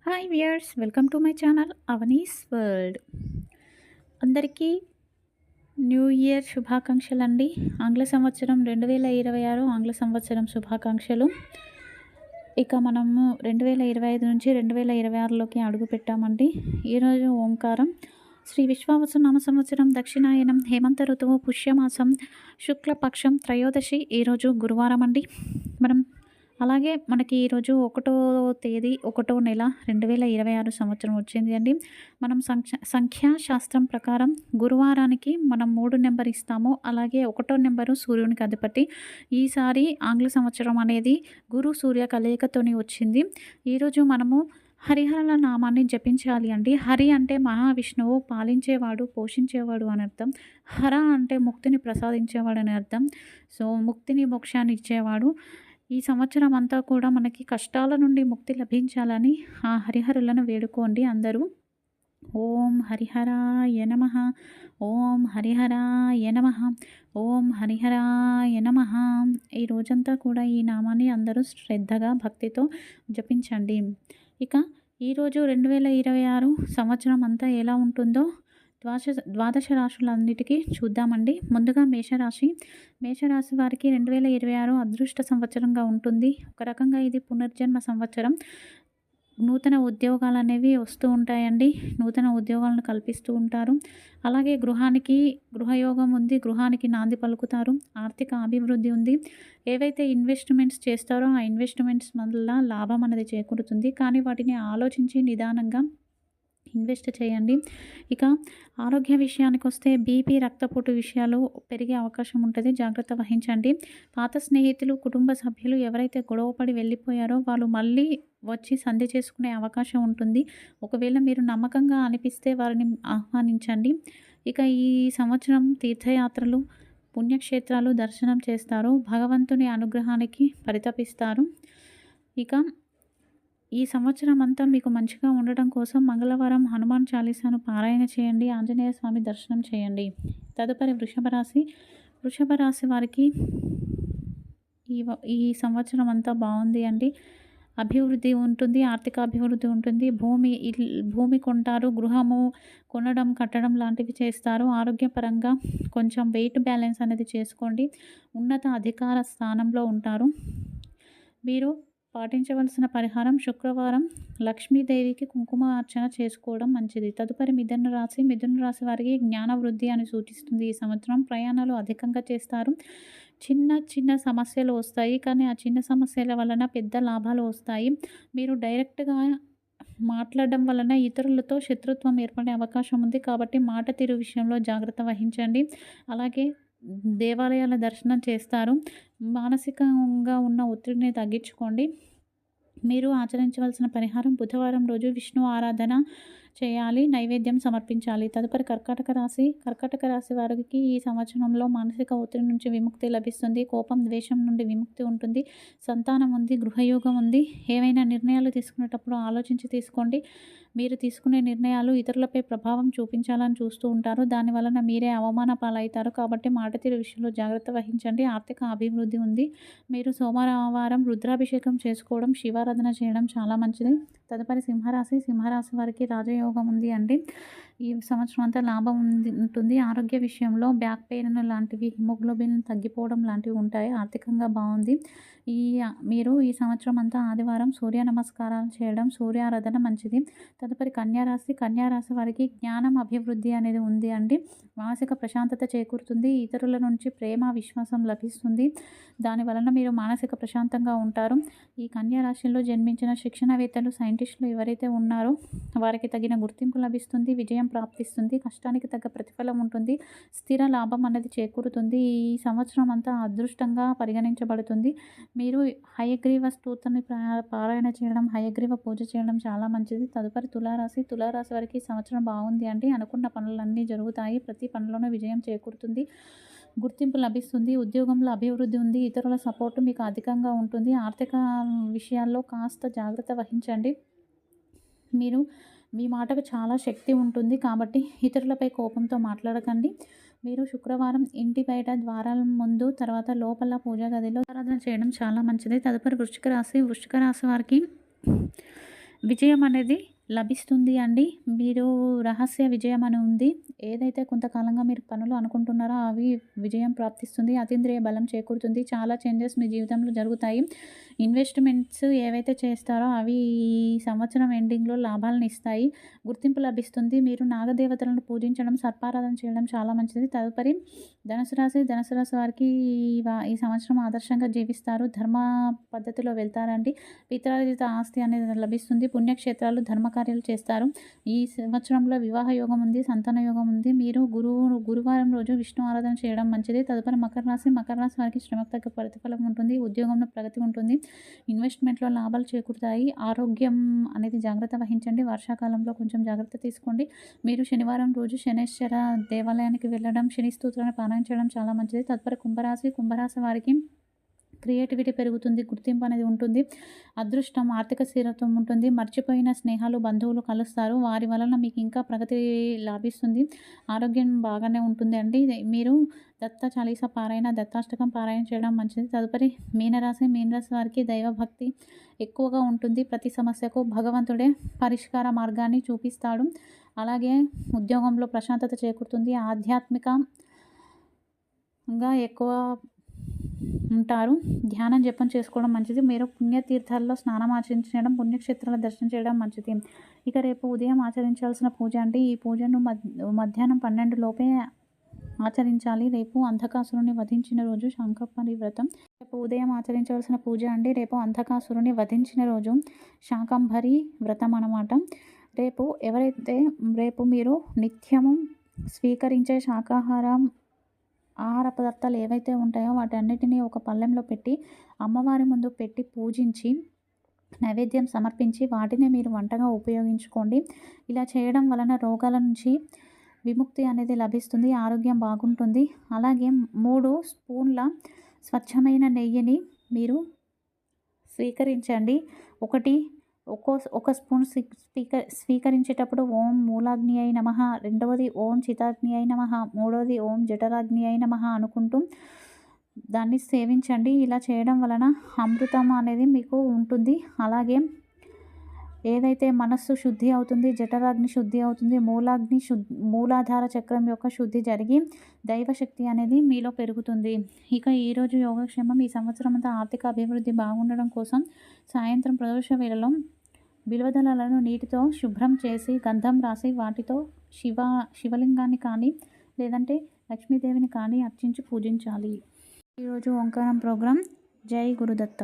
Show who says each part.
Speaker 1: Hi viewers, welcome to my channel Avani's world. అందరికీ new year శుభాకాంక్షలండి. ఆంగ్ల సంవత్సరం 2026 ఆంగ్ల సంవత్సరం శుభాకాంక్షలు. ఇక మనము 2025 నుంచి 2026లోకి అడుగు పెట్టామండి. ఈరోజు ఓంకారం శ్రీ విశ్వావసు నామ సంవత్సరం దక్షిణాయనం హేమంత ఋతువు పుష్యమాసం శుక్లపక్షం త్రయోదశి. ఈరోజు గురువారం అండి. అలాగే మనకి ఈరోజు 1వ తేదీ 1వ నెల 2026 సంవత్సరం వచ్చింది అండి. మనం సంఖ్యాశాస్త్రం ప్రకారం గురువారానికి మనం 3 నెంబర్ ఇస్తాము. అలాగే 1వ నెంబరు సూర్యునికి అధిపతి. ఈసారి ఆంగ్ల సంవత్సరం అనేది గురు సూర్య కలయికతోని వచ్చింది. ఈరోజు మనము హరిహర నామాన్ని జపించాలి అండి. హరి అంటే మహావిష్ణువు, పాలించేవాడు, పోషించేవాడు అని అర్థం. హర అంటే ముక్తిని ప్రసాదించేవాడు అని అర్థం. సో ముక్తిని మోక్షాన్ని ఇచ్చేవాడు. ఈ సంవత్సరం అంతా కూడా మనకి కష్టాల నుండి ముక్తి లభించాలని ఆ హరిహరులను వేడుకోండి అందరూ. ఓం హరిహరాయ నమః, ఓం హరిహరాయ నమః, ఓం హరిహరాయ నమః. ఈ రోజంతా కూడా ఈ నామాన్ని అందరూ శ్రద్ధగా భక్తితో జపించండి. ఇక ఈరోజు 2026 సంవత్సరం అంతా ఎలా ఉంటుందో ద్వాదశ రాశులన్నిటికీ చూద్దామండి. ముందుగా మేషరాశి వారికి 2026 అదృష్ట సంవత్సరంగా ఉంటుంది. ఒక రకంగా ఇది పునర్జన్మ సంవత్సరం. నూతన ఉద్యోగాలు అనేవి వస్తూ ఉంటాయండి. నూతన ఉద్యోగాలను కల్పిస్తూ ఉంటారు. అలాగే గృహయోగం ఉంది. గృహానికి నాంది పలుకుతారు. ఆర్థిక అభివృద్ధి ఉంది. ఏవైతే ఇన్వెస్ట్మెంట్స్ చేస్తారో ఆ ఇన్వెస్ట్మెంట్స్ వల్ల లాభం అనేది చేకూరుతుంది. కానీ వాటిని ఆలోచించి నిదానంగా ఇన్వెస్ట్ చేయండి. ఇక ఆరోగ్య విషయానికి వస్తే బీపీ, రక్తపోటు విషయాలు పెరిగే అవకాశం ఉంటుంది. జాగ్రత్త వహించండి. పాత స్నేహితులు, కుటుంబ సభ్యులు ఎవరైతే గొడవపడి వెళ్ళిపోయారో వాళ్ళు మళ్ళీ వచ్చి సంధి చేసుకునే అవకాశం ఉంటుంది. ఒకవేళ మీరు నమ్మకంగా అనిపిస్తే వారిని ఆహ్వానించండి. ఇక ఈ సంవత్సరం తీర్థయాత్రలు, పుణ్యక్షేత్రాలు దర్శనం చేస్తారు. భగవంతుని అనుగ్రహానికి పరితపిస్తారు. ఇక ఈ సంవత్సరం అంతా మీకు మంచిగా ఉండడం కోసం మంగళవారం హనుమాన్ చాలీసాను పారాయణ చేయండి. ఆంజనేయ స్వామి దర్శనం చేయండి. తదుపరి వృషభ రాశి వారికి ఈ సంవత్సరం అంతా బాగుంది అండి. అభివృద్ధి ఉంటుంది. ఆర్థిక అభివృద్ధి ఉంటుంది. భూమి కొంటారు. గృహము కొనడం, కట్టడం లాంటివి చేస్తారు. ఆరోగ్యపరంగా కొంచెం వెయిట్ బ్యాలెన్స్ అనేది చేసుకోండి. ఉన్నత అధికార స్థానంలో ఉంటారు. మీరు పాటించవలసిన పరిహారం శుక్రవారం లక్ష్మీదేవికి కుంకుమ అర్చన చేసుకోవడం మంచిది. తదుపరి మిథున రాశి వారికి జ్ఞాన వృద్ధి అని సూచిస్తుంది. ఈ సంవత్సరం ప్రయాణాలు అధికంగా చేస్తారు. చిన్న సమస్యలు వస్తాయి. కానీ ఆ చిన్న సమస్యల వలన పెద్ద లాభాలు వస్తాయి. మీరు డైరెక్ట్గా మాట్లాడడం వలన ఇతరులతో శత్రుత్వం ఏర్పడే అవకాశం ఉంది. కాబట్టి మాట తీరు విషయంలో జాగ్రత్త వహించండి. అలాగే దేవాలయాల దర్శనం చేస్తారు. మానసికంగా ఉన్న ఒత్తిడిని తగ్గించుకోండి. మీరు ఆచరించవలసిన పరిహారం బుధవారం రోజు విష్ణు ఆరాధన చేయాలి. నైవేద్యం సమర్పించాలి. తదుపరి కర్కాటక రాశి వారికి ఈ సంవత్సరంలో మానసిక ఒత్తిడి నుంచి విముక్తి లభిస్తుంది. కోపం, ద్వేషం నుండి విముక్తి ఉంటుంది. సంతానం ఉంది. గృహయోగం ఉంది. ఏవైనా నిర్ణయాలు తీసుకునేటప్పుడు ఆలోచించి తీసుకోండి. మీరు తీసుకునే నిర్ణయాలు ఇతరులపై ప్రభావం చూపించాలని చూస్తూ ఉంటారు. దానివలన మీరే అవమాన పాలవుతారు. కాబట్టి మాట తీరు విషయంలో జాగ్రత్త వహించండి. ఆర్థిక అభివృద్ధి ఉంది. మీరు సోమవారం రుద్రాభిషేకం చేసుకోవడం, శివారాధన చేయడం చాలా మంచిది. తదుపరి సింహరాశి వారికి రాజయోగం ఉంది అండి. ఈ సంవత్సరం అంతా లాభం ఉంటుంది. ఆరోగ్య విషయంలో బ్యాక్ పెయిన్ లాంటివి, హిమోగ్లోబిన్ తగ్గిపోవడం లాంటివి ఉంటాయి. ఆర్థికంగా బాగుంది. మీరు ఈ సంవత్సరం అంతా ఆదివారం సూర్య నమస్కారాలు చేయడం, సూర్యారాధన మంచిది. తదుపరి కన్యారాశి వారికి జ్ఞానం అభివృద్ధి అనేది ఉంది అండి. మానసిక ప్రశాంతత చేకూరుతుంది. ఇతరుల నుంచి ప్రేమ, విశ్వాసం లభిస్తుంది. దానివలన మీరు మానసిక ప్రశాంతంగా ఉంటారు. ఈ కన్యారాశిలో జన్మించిన శిక్షణవేత్తలు, సైంటిస్టులు ఎవరైతే ఉన్నారో వారికి తగిన గుర్తింపు లభిస్తుంది. విజయం ప్రాప్తిస్తుంది. కష్టానికి తగ్గ ప్రతిఫలం ఉంటుంది. స్థిర లాభం అనేది చేకూరుతుంది. ఈ సంవత్సరం అంతా అదృష్టంగా పరిగణించబడుతుంది. మీరు హయగ్రీవ స్తోత్రాన్ని పారాయణ చేయడం, హయగ్రీవ పూజ చేయడం చాలా మంచిది. తదుపరి తులారాశి వారికి ఈ సంవత్సరం బాగుంది అండి. అనుకున్న పనులన్నీ జరుగుతాయి. ప్రతి పనిలోనూ విజయం చేకూరుతుంది. గుర్తింపు లభిస్తుంది. ఉద్యోగంలో అభివృద్ధి ఉంది. ఇతరుల సపోర్టు మీకు అధికంగా ఉంటుంది. ఆర్థిక విషయాల్లో కాస్త జాగ్రత్త వహించండి. మీ మాటకు చాలా శక్తి ఉంటుంది. కాబట్టి ఇతరులపై కోపంతో మాట్లాడకండి. మీరు శుక్రవారం ఇంటి బయట ద్వారాల ముందు, తర్వాత లోపల పూజా గదిలో ఆరాధన చేయడం చాలా మంచిది. తదుపరి వృశ్చిక రాశి వారికి విజయం అనేది లభిస్తుంది అండి. మీరు రహస్య విజయం అని ఉంది. ఏదైతే కొంతకాలంగా మీరు పనులు అనుకుంటున్నారో అవి విజయం ప్రాప్తిస్తుంది. అతీంద్రియ బలం చేకూరుతుంది. చాలా చేంజెస్ మీ జీవితంలో జరుగుతాయి. ఇన్వెస్ట్‌మెంట్స్ ఏవైతే చేస్తారో అవి ఈ సంవత్సరం ఎండింగ్‌లో లాభాలను ఇస్తాయి. గుర్తింపు లభిస్తుంది. మీరు నాగదేవతలను పూజించడం, సర్పారాధన చేయడం చాలా మంచిది. తదుపరి ధనుసు రాశి వారికి ఈ సంవత్సరం ఆదర్శంగా జీవిస్తారు. ధర్మ పద్ధతిలో వెళ్తారండి. పిత్రార్జిత ఆస్తి అనేది లభిస్తుంది. పుణ్యక్షేత్రాలు, ధర్మకార్యాలు చేస్తారు. ఈ సంవత్సరంలో వివాహ యోగం ఉంది. సంతాన యోగం ఉంది. మీరు గురువారం రోజు విష్ణు ఆరాధన చేయడం మంచిది. తదుపరి మకర రాశి వారికి శ్రమకు తగ్గ ప్రతిఫలం ఉంటుంది. ఉద్యోగంలో ప్రగతి ఉంటుంది. ఇన్వెస్ట్మెంట్‌లో లాభాలు చేకూరుతాయి. ఆరోగ్యం అనేది జాగ్రత్త వహించండి. వర్షాకాలంలో కొంచెం జాగ్రత్త తీసుకోండి. మీరు శనివారం రోజు శనైశ్వర దేవాలయానికి వెళ్ళడం, శని స్తోత్రాన్ని పారాయణ చేయడం చాలా మంచిది. తదుపరి కుంభరాశి వారికి క్రియేటివిటీ పెరుగుతుంది. గుర్తింపు అనేది ఉంటుంది. అదృష్టం, ఆర్థిక స్థిరత్వం ఉంటుంది. మర్చిపోయిన స్నేహాలు, బంధువులు కలుస్తారు. వారి వలన మీకు ఇంకా ప్రగతి లాభిస్తుంది. ఆరోగ్యం బాగానే ఉంటుంది అండి. మీరు దత్త చాలీస పారాయణ, దత్తాష్టకం పారాయణ చేయడం మంచిది. తదుపరి మీనరాశి వారికి దైవభక్తి ఎక్కువగా ఉంటుంది. ప్రతి సమస్యకు భగవంతుడే పరిష్కార మార్గాన్ని చూపిస్తాడు. అలాగే ఉద్యోగంలో ప్రశాంతత చేకూరుతుంది. ఆధ్యాత్మికంగా ఎక్కువ ఉంటారు. ధ్యానం, జపం చేసుకోవడం మంచిది. మీరు పుణ్యతీర్థాల్లో స్నానం ఆచరించడం, పుణ్యక్షేత్రాల దర్శనం చేయడం మంచిది. ఇక రేపు ఉదయం ఆచరించాల్సిన పూజ అండి. ఈ పూజను మధ్యాహ్నం 12 లోపే ఆచరించాలి. రేపు అంధకాసురుని వధించిన రోజు శాకంభరి వ్రతం. రేపు ఉదయం ఆచరించవలసిన పూజ అండి. రేపు అంధకాసురుని వధించిన రోజు శాకంభరి వ్రతం అన్నమాట. రేపు మీరు నిత్యము స్వీకరించే శాకాహారం ఆహార పదార్థాలు ఏవైతే ఉంటాయో వాటన్నిటిని ఒక పళ్ళెంలో పెట్టి అమ్మవారి ముందు పెట్టి పూజించి నైవేద్యం సమర్పించి వాటిని మీరు వంటగా ఉపయోగించుకోండి. ఇలా చేయడం వలన రోగాల నుంచి విముక్తి అనేది లభిస్తుంది. ఆరోగ్యం బాగుంటుంది. అలాగే 3 స్పూన్ల స్వచ్ఛమైన నెయ్యిని మీరు స్వీకరించండి. ఒక స్పూన్ స్వీకరించేటప్పుడు ఓం మూలాగ్ని అయి నమః, రెండవది ఓం చితాగ్ని అయి నమః, మూడవది ఓం జఠరాగ్ని అయి నమః అనుకుంటూ దాన్ని సేవించండి. ఇలా చేయడం వలన అమృతం అనేది మీకు ఉంటుంది. అలాగే ఏదైతే మనస్సు శుద్ధి అవుతుంది, జఠరాగ్ని శుద్ధి అవుతుంది, మూలాధార చక్రం యొక్క శుద్ధి జరిగి దైవశక్తి అనేది మీలో పెరుగుతుంది. ఇక ఈరోజు యోగక్షేమం. ఈ సంవత్సరం అంతా ఆర్థిక అభివృద్ధి బాగుండడం కోసం సాయంత్రం ప్రదోష వేళలో బిల్వదళాలను నీటితో శుభ్రం చేసి గంధం రాసి వాటితో శివలింగాన్ని కానీ లేదంటే లక్ష్మీదేవిని కానీ అర్చించి పూజించాలి. ఈరోజు ఓంకారం ప్రోగ్రాం. జై గురుదత్త.